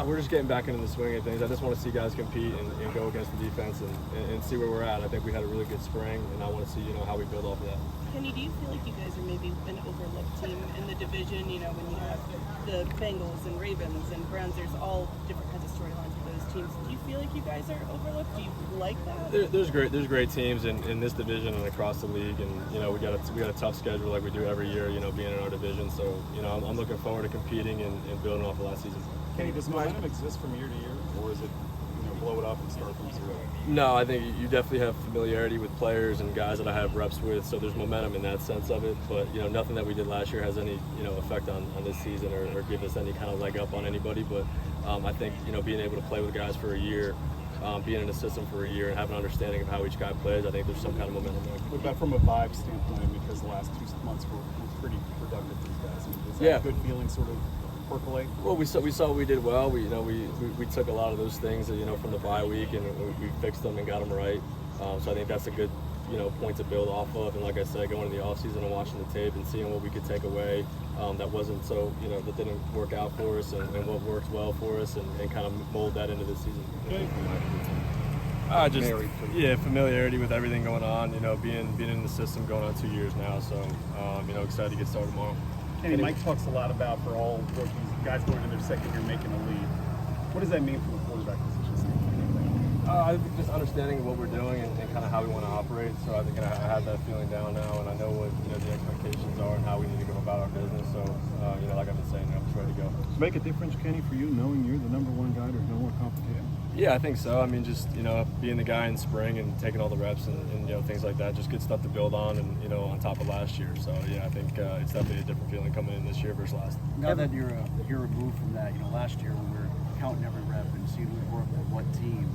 We're just getting back into the swing of things. I just want to see guys compete and go against the defense and see where we're at. I think we had a really good spring, and I want to see how we build off of that. Kenny, do you feel like you guys are maybe an overlooked team in the division? When you have the Bengals and Ravens and Browns, there's all different kinds of storylines with those teams. Do you feel like you guys are overlooked? Do you like that? There's great teams in this division and across the league, and we got a tough schedule like we do every year. Being in our division, so I'm looking forward to competing and building off of last season. Kenny, does momentum exist from year to year, or is it blow it up and start from zero? No, I think you definitely have familiarity with players and guys that I have reps with, so there's momentum in that sense of it. But nothing that we did last year has any effect on this season or give us any kind of leg up on anybody. But I think being able to play with guys for a year, being in the system for a year, and have an understanding of how each guy plays, I think there's some kind of momentum there. What about from a vibe standpoint? Because the last 2 months were pretty productive for these guys. Is that a good feeling sort of percolate? Well, we saw what we did well. We took a lot of those things from the bye week, and we fixed them and got them right. So I think that's a good point to build off of. And like I said, going into the offseason and watching the tape and seeing what we could take away that wasn't so that didn't work out for us, and what worked well for us, and kind of mold that into this season. Familiarity with everything going on. Being in the system going on 2 years now. So excited to get started tomorrow. Kenny, Mike talks a lot about for all rookies, guys going into their second year making a lead. What does that mean from a quarterback position standpoint? I think just understanding what we're doing and kind of how we want to operate. So I think I have that feeling down now, and I know what the expectations are and how we need to go about our business. So like I've been saying, I'm just ready to go. Does it make a difference, Kenny, for you knowing you're the number one guy? There's no more competition. Yeah, I think so. I mean, just being the guy in spring and taking all the reps and things like that, just good stuff to build on, and on top of last year. So yeah, I think it's definitely a different feeling coming in this year versus last. Now that you're a year removed from that, last year we were counting every rep and seeing who worked with what team.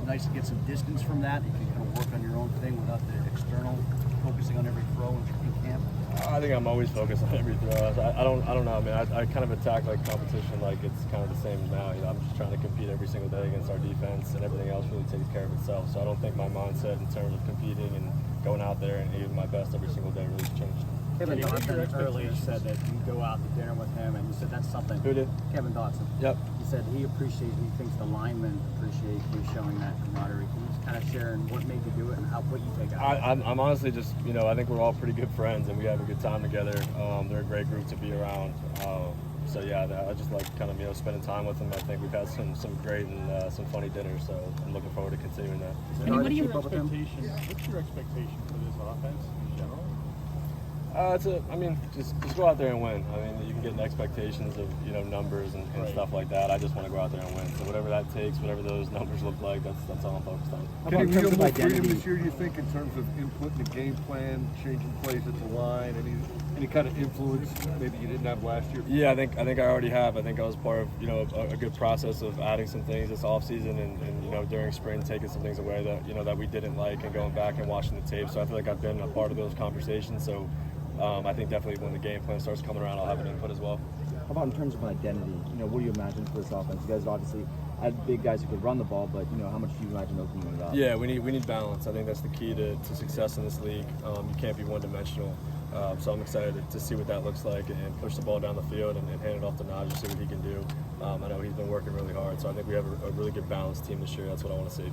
Nice to get some distance from that. You can kind of work on your own thing without the external focusing on every throw in camp. I think I'm always focused on every throw. I don't know. I mean, I kind of attack like competition like it's kind of the same as now. I'm just trying to compete every single day against our defense, and everything else really takes care of itself. So I don't think my mindset in terms of competing and going out there and giving my best every single day really changed. Kevin Dotson earlier said that you go out to dinner with him, and he said that's something. Who did? Kevin Dotson. Yep. He said he thinks the linemen appreciate you showing that camaraderie. Can you just kind of share what made you do it and what you take out? I'm honestly just, I think we're all pretty good friends, and we have a good time together. They're a great group to be around. So yeah, I just like kind of spending time with them. I think we've had some great and some funny dinners, so I'm looking forward to continuing that. What's your expectation for this offense in general? Just go out there and win. I mean, you can get in expectations of numbers and stuff like that. I just want to go out there and win. So whatever that takes, whatever those numbers look like, that's all I'm focused on. Can you have more freedom this year, do you think, in terms of input in the game plan, changing plays at the line, any kind of influence maybe you didn't have last year? Yeah, I think I already have. I think I was part of a good process of adding some things this offseason and during spring taking some things away that we didn't like, and going back and watching the tape. So I feel like I've been a part of those conversations. So I think definitely when the game plan starts coming around, I'll have an input as well. How about in terms of identity? What do you imagine for this offense? You guys obviously had big guys who could run the ball, but how much do you imagine opening it up? Yeah, we need balance. I think that's the key to success in this league. You can't be one-dimensional. So I'm excited to see what that looks like and push the ball down the field and hand it off to Najee, see what he can do. I know he's been working really hard, so I think we have a really good balanced team this year. That's what I want to see.